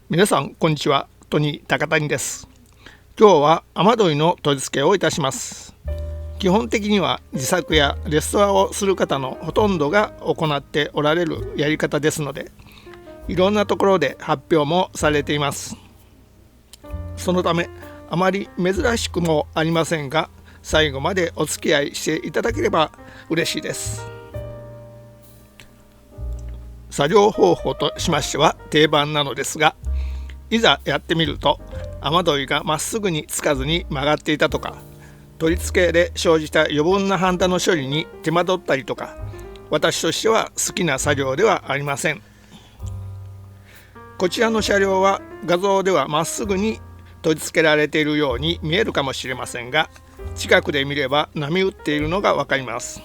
皆さんこんにちは。トニー高谷です。今日は雨どいの取り付けをいたします。基本的には自作やレストアをする方のほとんどが行っておられるやり方ですので、いろんなところで発表もされています。そのためあまり珍しくもありませんが、最後までお付き合いしていただければ嬉しいです。作業方法としましては定番なのですが、いざやってみると雨どいがまっすぐにつかずに曲がっていたとか、取り付けで生じた余分なハンダの処理に手間取ったりとか、私としては好きな作業ではありません。こちらの車両は画像ではまっすぐに取り付けられているように見えるかもしれませんが、近くで見れば波打っているのがわかります。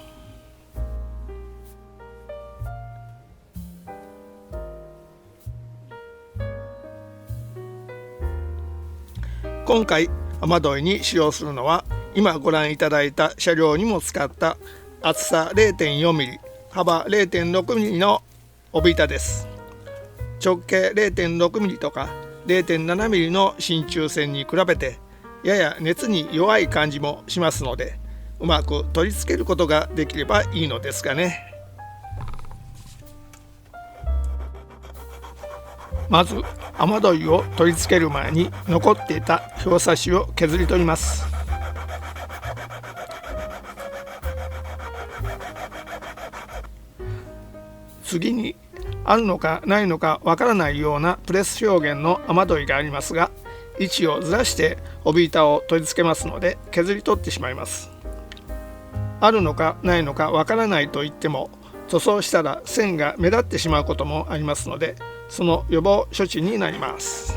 今回雨どいに使用するのは、今ご覧いただいた車両にも使った厚さ 0.4mm 幅 0.6mm の帯板です。直径 0.6mm とか 0.7mm の真鍮線に比べてやや熱に弱い感じもしますので、うまく取り付けることができればいいのですがね。まず雨どいを取り付ける前に残っていた表差しを削り取ります。次にあるのかないのかわからないようなプレス表現の雨どいがありますが、位置をずらして帯板を取り付けますので削り取ってしまいます。あるのかないのかわからないと言っても、塗装したら線が目立ってしまうこともありますので、その予防処置になります。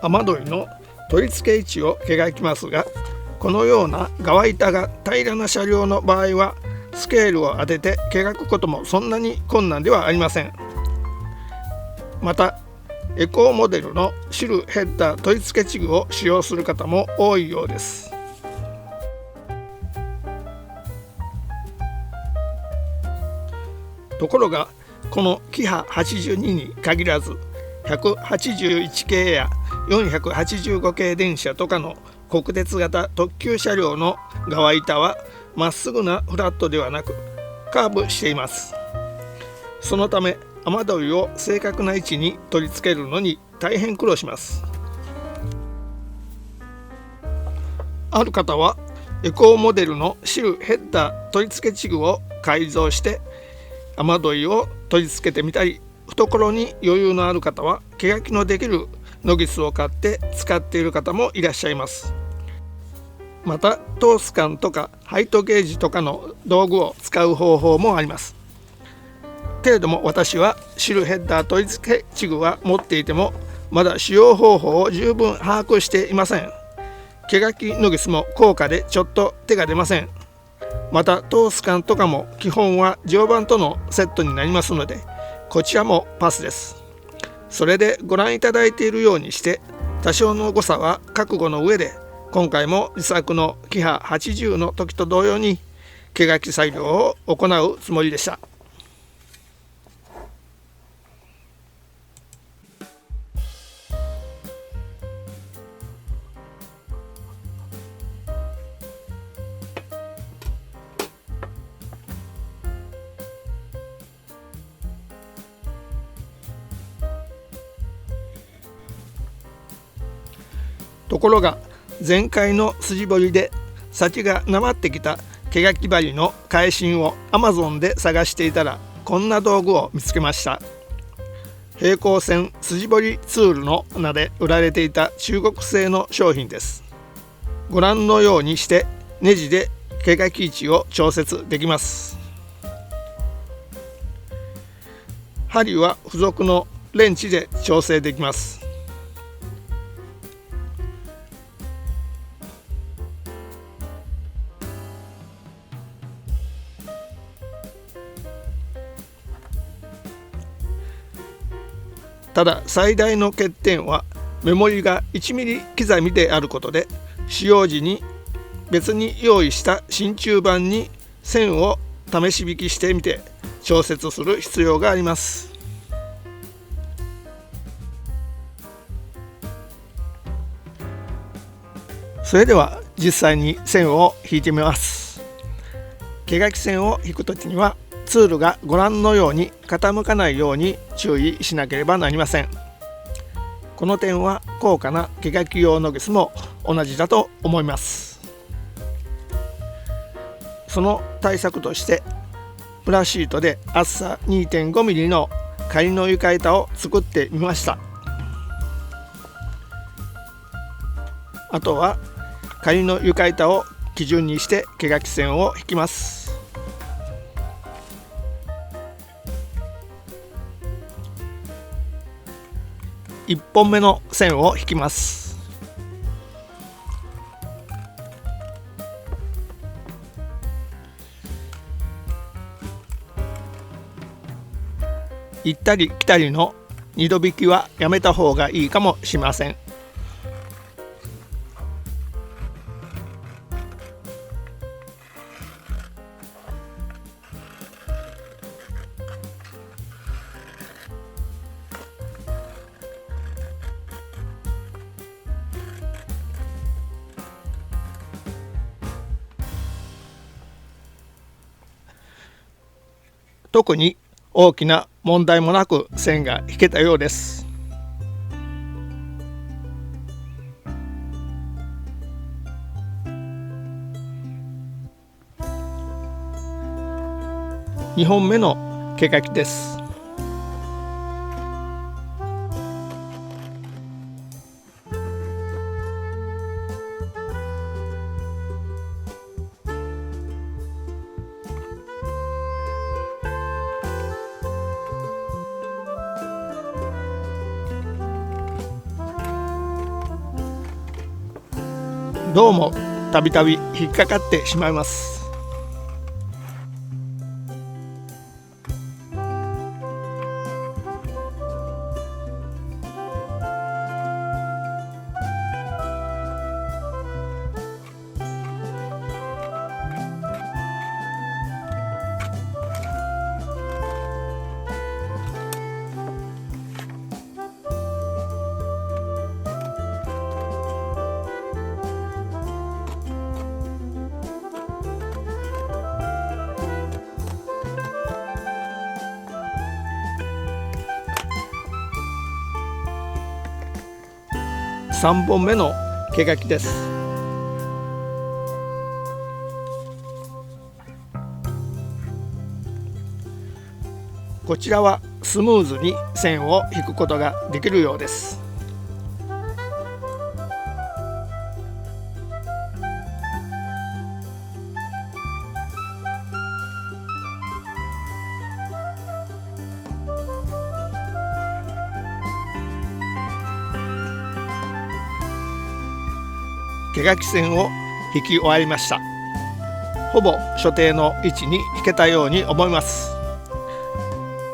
雨どいの取り付け位置を描きますが、このような側板が平らな車両の場合はスケールを当てて描くこともそんなに困難ではありません。またエコーモデルのシルヘッダー取り付け器具を使用する方も多いようです。ところがこのキハ82に限らず、181系や485系電車とかの国鉄型特急車両の側板はまっすぐなフラットではなくカーブしています。そのため雨どいを正確な位置に取り付けるのに大変苦労します。ある方はエコーモデルのシルヘッダー取り付け器具を改造して雨どいを取り付けてみたり、懐に余裕のある方は手書きのできるノギスを買って使っている方もいらっしゃいます。またトースカンとかハイトゲージとかの道具を使う方法もあります。けれども私はシルヘッダー取り付け器具は持っていても、まだ使用方法を十分把握していません。手書きノギスも高価でちょっと手が出ません。またトースカンとかも基本は常磐とのセットになりますので、こちらもパスです。それでご覧いただいているようにして、多少の誤差は覚悟の上で、今回も自作のキハ80の時と同様に手書き作業を行うつもりでした。ところが前回の筋彫りで先がなまってきた手書き針の返芯を Amazon で探していたら、こんな道具を見つけました。平行線筋彫りツールの名で売られていた中国製の商品です。ご覧のようにしてネジで手書き位置を調節できます。針は付属のレンチで調整できます。ただ最大の欠点はメモリが1ミリ刻みであることで、使用時に別に用意した真鍮板に線を試し引きしてみて調節する必要があります。それでは実際に線を引いてみます。毛書き線を引くときにはツールがご覧のように傾かないように注意しなければなりません。この点は高価な毛書き用のゲスも同じだと思います。その対策としてプラシートで厚さ 2.5 ミリの仮の床板を作ってみました。あとは仮の床板を基準にして毛書き線を引きます。1本目の線を引きます。行ったり来たりの2度引きはやめた方がいいかもしれません。特に大きな問題もなく線が引けたようです。2本目の毛書きです。どうもたびたび引っかかってしまいます。3本目の毛書きです。こちらはスムーズに線を引くことができるようです。毛書き線を引き終わりました。ほぼ所定の位置に引けたように思います。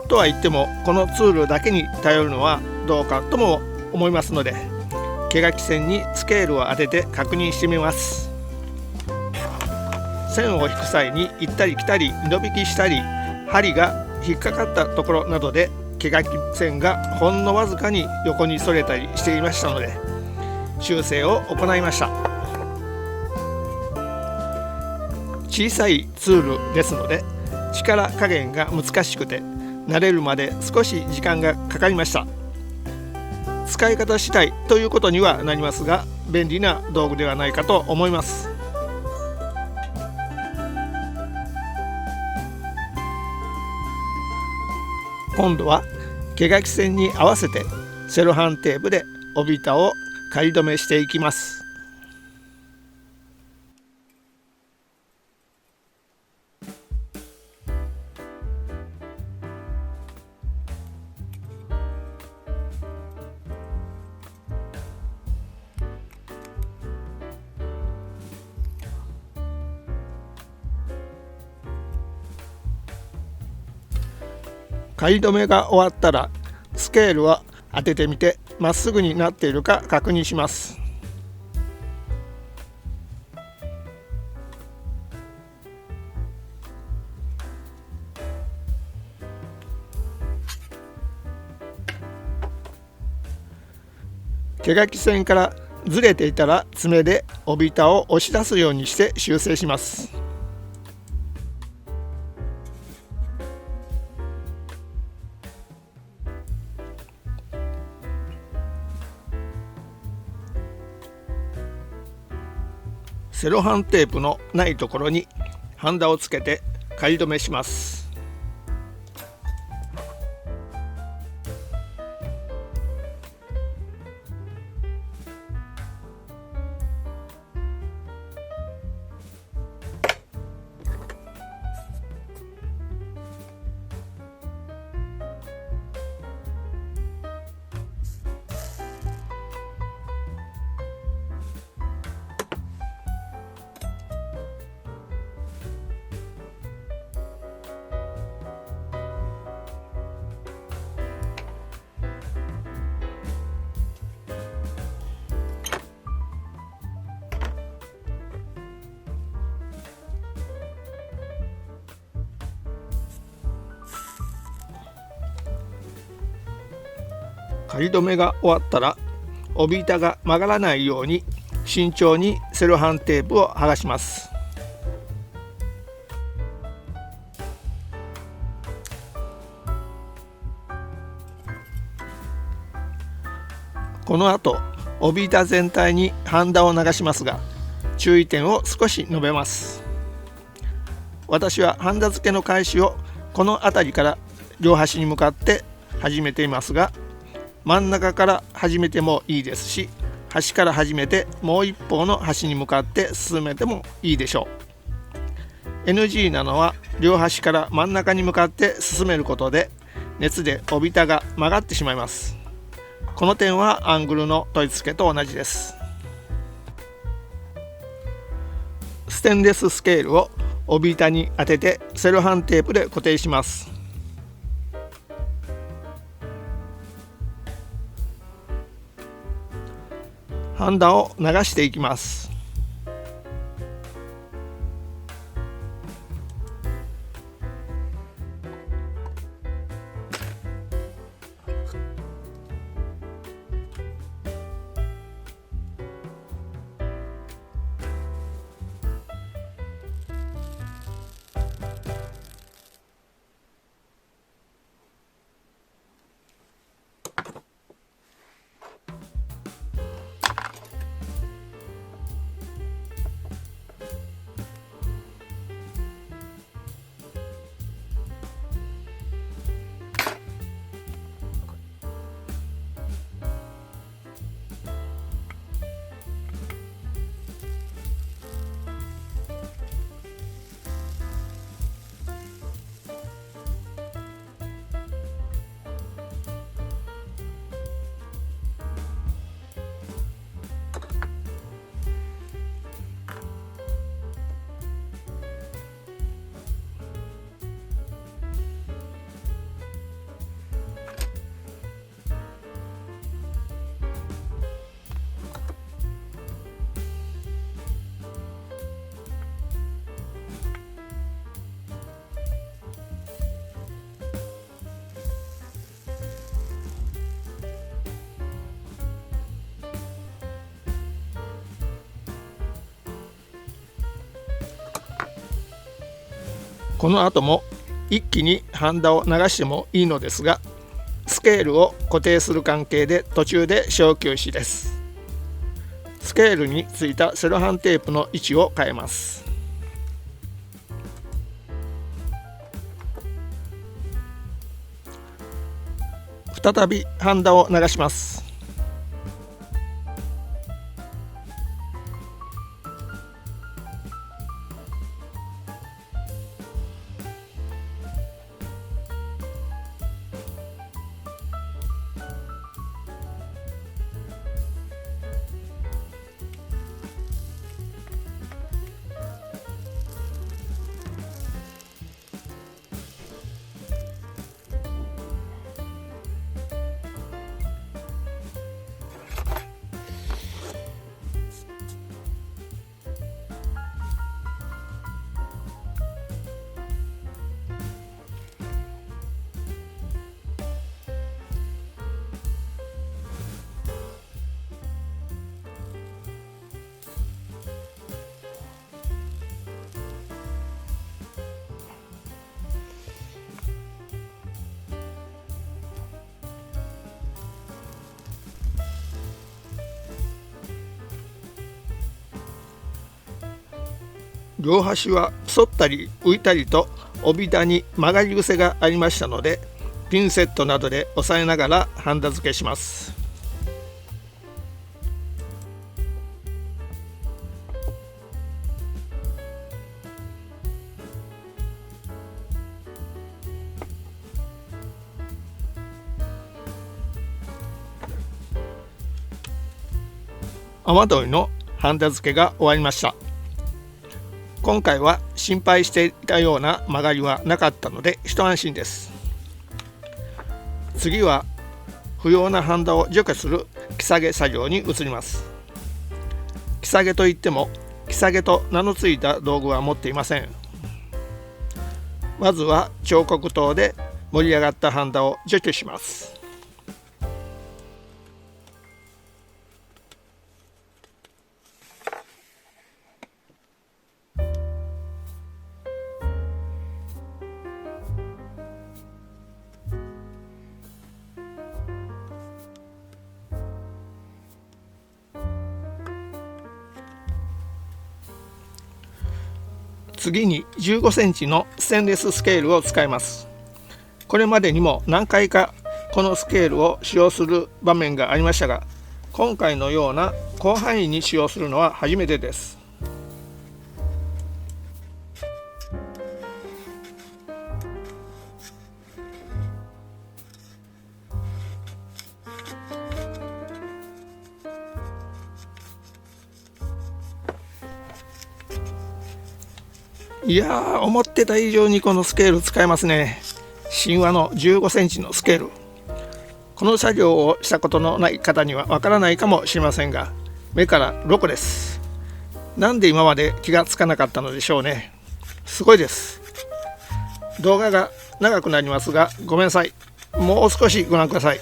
とは言ってもこのツールだけに頼るのはどうかとも思いますので、毛書き線にスケールを当てて確認してみます。線を引く際に行ったり来たり二度引きしたり、針が引っかかったところなどで毛書き線がほんのわずかに横にそれたりしていましたので、修正を行いました。小さいツールですので力加減が難しくて慣れるまで少し時間がかかりました。使い方次第ということにはなりますが、便利な道具ではないかと思います。今度は毛書き線に合わせてセロハンテープで帯板を仮止めしていきます。仮止めが終わったらスケールを当ててみてまっすぐになっているか確認します。手書き線からずれていたら爪で帯板を押し出すようにして修正します。セロハンテープのないところにハンダをつけて仮止めします。仮止めが終わったら帯板が曲がらないように慎重にセロハンテープを剥がします。この後帯板全体にハンダを流しますが注意点を少し述べます。私はハンダ付けの開始をこの辺りから両端に向かって始めていますが、真ん中から始めてもいいですし、端から始めてもう一方の端に向かって進めてもいいでしょう。 NG なのは両端から真ん中に向かって進めることで熱で帯板が曲がってしまいます。この点はアングルの取り付けと同じです。ステンレススケールを帯板に当ててセロハンテープで固定します。ハンダを流していきます。この後も一気にハンダを流してもいいのですが、スケールを固定する関係で途中で小休止です。スケールについたセロハンテープの位置を変えます。再びハンダを流します。両端は反ったり浮いたりとおびたに曲がり癖がありましたので、ピンセットなどで押さえながらハンダ付けします。雨どいのハンダ付けが終わりました。今回は心配していたような曲がりはなかったので一安心です。次は不要なハンダを除去する木下げ作業に移ります。木下げといっても木下げと名の付いた道具は持っていません。まずは彫刻刀で盛り上がったハンダを除去します。次に15センチのステンレススケールを使います。これまでにも何回かこのスケールを使用する場面がありましたが、今回のような広範囲に使用するのは初めてです。いやー、思ってた以上にこのスケール使えますね。神話の15センチのスケール。この作業をしたことのない方にはわからないかもしれませんが、目から鱗です。なんで今まで気がつかなかったのでしょうね。すごいです。動画が長くなりますがごめんなさい。もう少しご覧ください。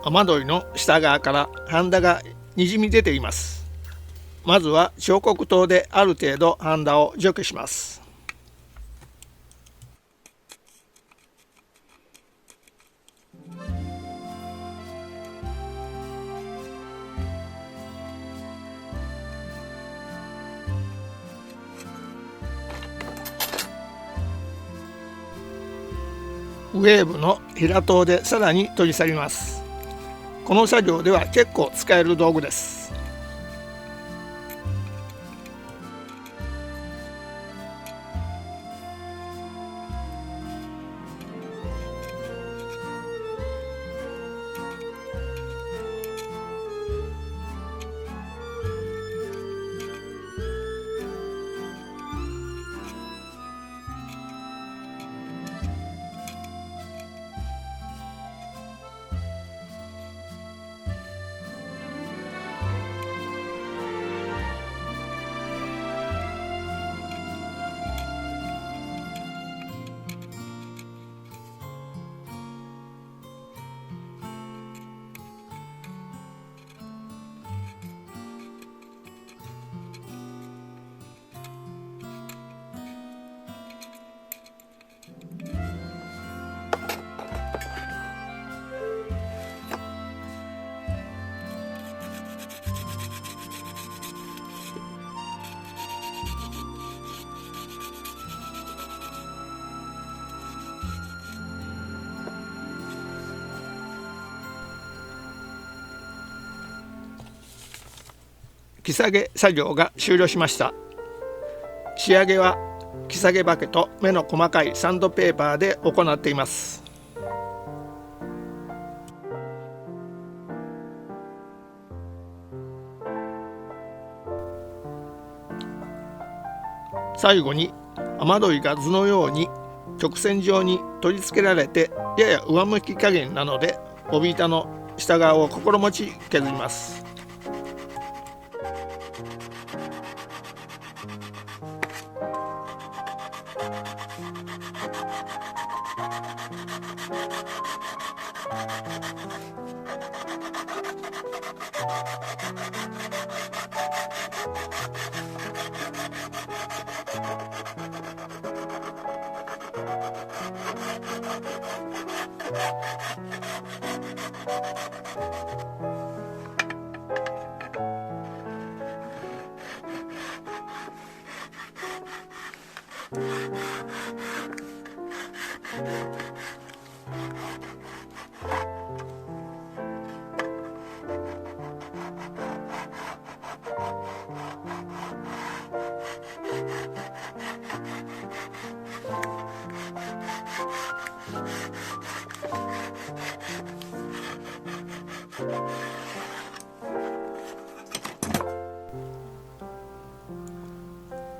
雨どいの下側からハンダがにじみ出ています。まずは彫刻刀である程度ハンダを除去します。ウェーブの平刀でさらに取り去ります。この作業では結構使える道具です。木下げ作業が終了しました。仕上げは木下げバケと目の細かいサンドペーパーで行っています。最後に雨どいが図のように直線上に取り付けられてやや上向き加減なので、帯板の下側を心持ち削ります。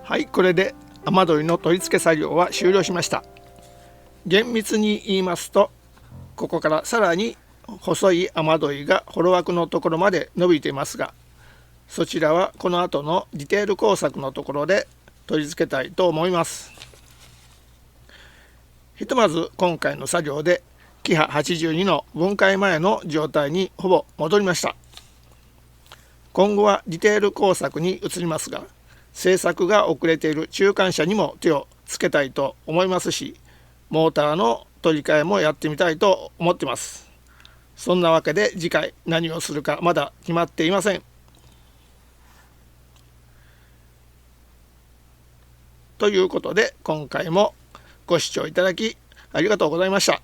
はい、これで雨どいの取り付け作業は終了しました。厳密に言いますと、ここからさらに細い雨どいが幌枠のところまで伸びていますが、そちらはこの後のディテール工作のところで取り付けたいと思います。ひとまず今回の作業でキハ82の分解前の状態にほぼ戻りました。今後はディテール工作に移りますが、製作が遅れている中間車にも手をつけたいと思いますし、モーターの取り替えもやってみたいと思っています。そんなわけで次回何をするかまだ決まっていません。ということで今回もご視聴いただきありがとうございました。